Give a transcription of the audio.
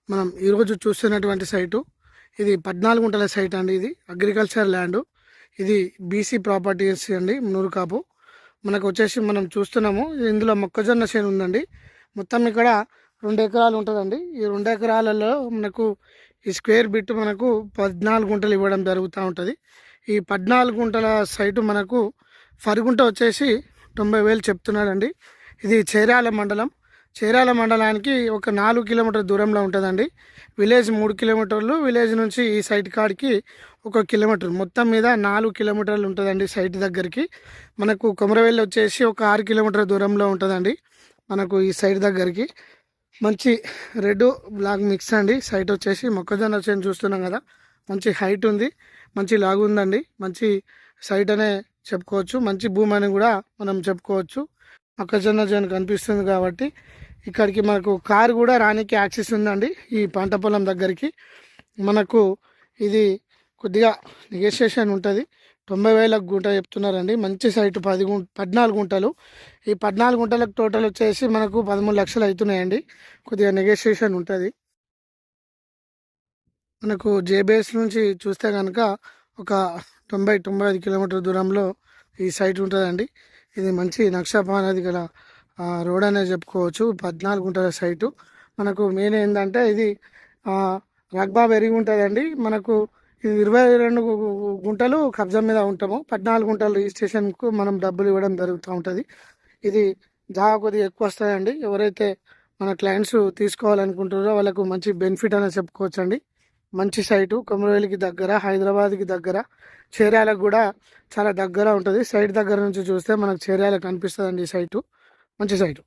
మనం ఈరోజు చూస్తున్నటువంటి సైటు ఇది 14 గుంటల సైట్ అండి. ఇది అగ్రికల్చర్ ల్యాండ్. ఇది బీసీ ప్రాపర్టీస్ అండి, నూరుకాపు. మనకు వచ్చేసి మనం చూస్తున్నాము ఇందులో మొక్కజొన్న చేను ఉందండి. మొత్తం ఇక్కడ 2 ఎకరాలు ఉంటుందండి. ఈ 2 ఎకరాలలో మనకు ఈ స్క్వేర్ బిట్ మనకు 14 గుంటలు ఇవ్వడం జరుగుతూ ఉంటుంది. ఈ 14 గుంటల సైటు మనకు ఫరుగుంట వచ్చేసి 90,000 చెప్తున్నాడండి. ఇది చేరాల మండలం. చేరాల మండలానికి ఒక 4 కిలోమీటర్ దూరంలో ఉంటుందండి. విలేజ్ 3 కిలోమీటర్లు, విలేజ్ నుంచి ఈ సైట్ కాడికి 1 కిలోమీటర్, మొత్తం మీద 4 కిలోమీటర్లు ఉంటుందండి సైట్ దగ్గరికి. మనకు కొమరవెల్లి వచ్చేసి ఒక 6 కిలోమీటర్ దూరంలో ఉంటుందండి మనకు ఈ సైట్ దగ్గరికి. మంచి రెడ్ బ్లాక్ మిక్స్ అండి. సైట్ వచ్చేసి మొక్కజొన్న చేను చూస్తున్నాం కదా, మంచి హైట్ ఉంది, మంచి లాగు ఉందండి. మంచి సైట్ అనే చెప్పుకోవచ్చు, మంచి భూమి అని కూడా మనం చెప్పుకోవచ్చు. మొక్కజొన్న చేను కనిపిస్తుంది కాబట్టి ఇక్కడికి మనకు కారు కూడా రానికి యాక్సెస్ ఉందండి. ఈ పంట పొలం దగ్గరికి మనకు ఇది కొద్దిగా నెగోషియేషన్ ఉంటుంది. 90,000 గుంట చెప్తున్నారండి. మంచి సైటు 14 గుంటలు. ఈ 14 గుంటలకు టోటల్ వచ్చేసి మనకు 13 లక్షలు అవుతున్నాయండి. కొద్దిగా నెగోషియేషన్ ఉంటుంది. మనకు జేబీఎస్ నుంచి చూస్తే కనుక ఒక 90-95 కిలోమీటర్ దూరంలో ఈ సైట్ ఉంటుందండి. ఇది మంచి నక్షపాన్ అనేది గల రోడ్ అనేది చెప్పుకోవచ్చు. 14 గుంటల సైటు. మనకు మెయిన్ ఏంటంటే ఇది రగ్బా పెరిగి ఉంటుందండి. మనకు ఇది 22 గుంటలు కబ్జా మీద ఉంటాము. 14 గుంటలు రిజిస్ట్రేషన్కు మనం డబ్బులు ఇవ్వడం జరుగుతూ ఉంటుంది. ఇది జాగా కొద్దిగా ఎక్కువ వస్తాయండి. ఎవరైతే మన క్లయింట్స్ తీసుకోవాలనుకుంటారో వాళ్ళకు మంచి బెనిఫిట్ అనేది చెప్పుకోవచ్చు అండి. మంచి సైటు, కొమరవెల్లికి దగ్గర, హైదరాబాద్కి దగ్గర, చేర్యాలకు కూడా చాలా దగ్గర ఉంటుంది. సైట్ దగ్గర నుంచి చూస్తే మనకు చేర్యాల కనిపిస్తుందండి ఈ సైటు. మంచి సైటు.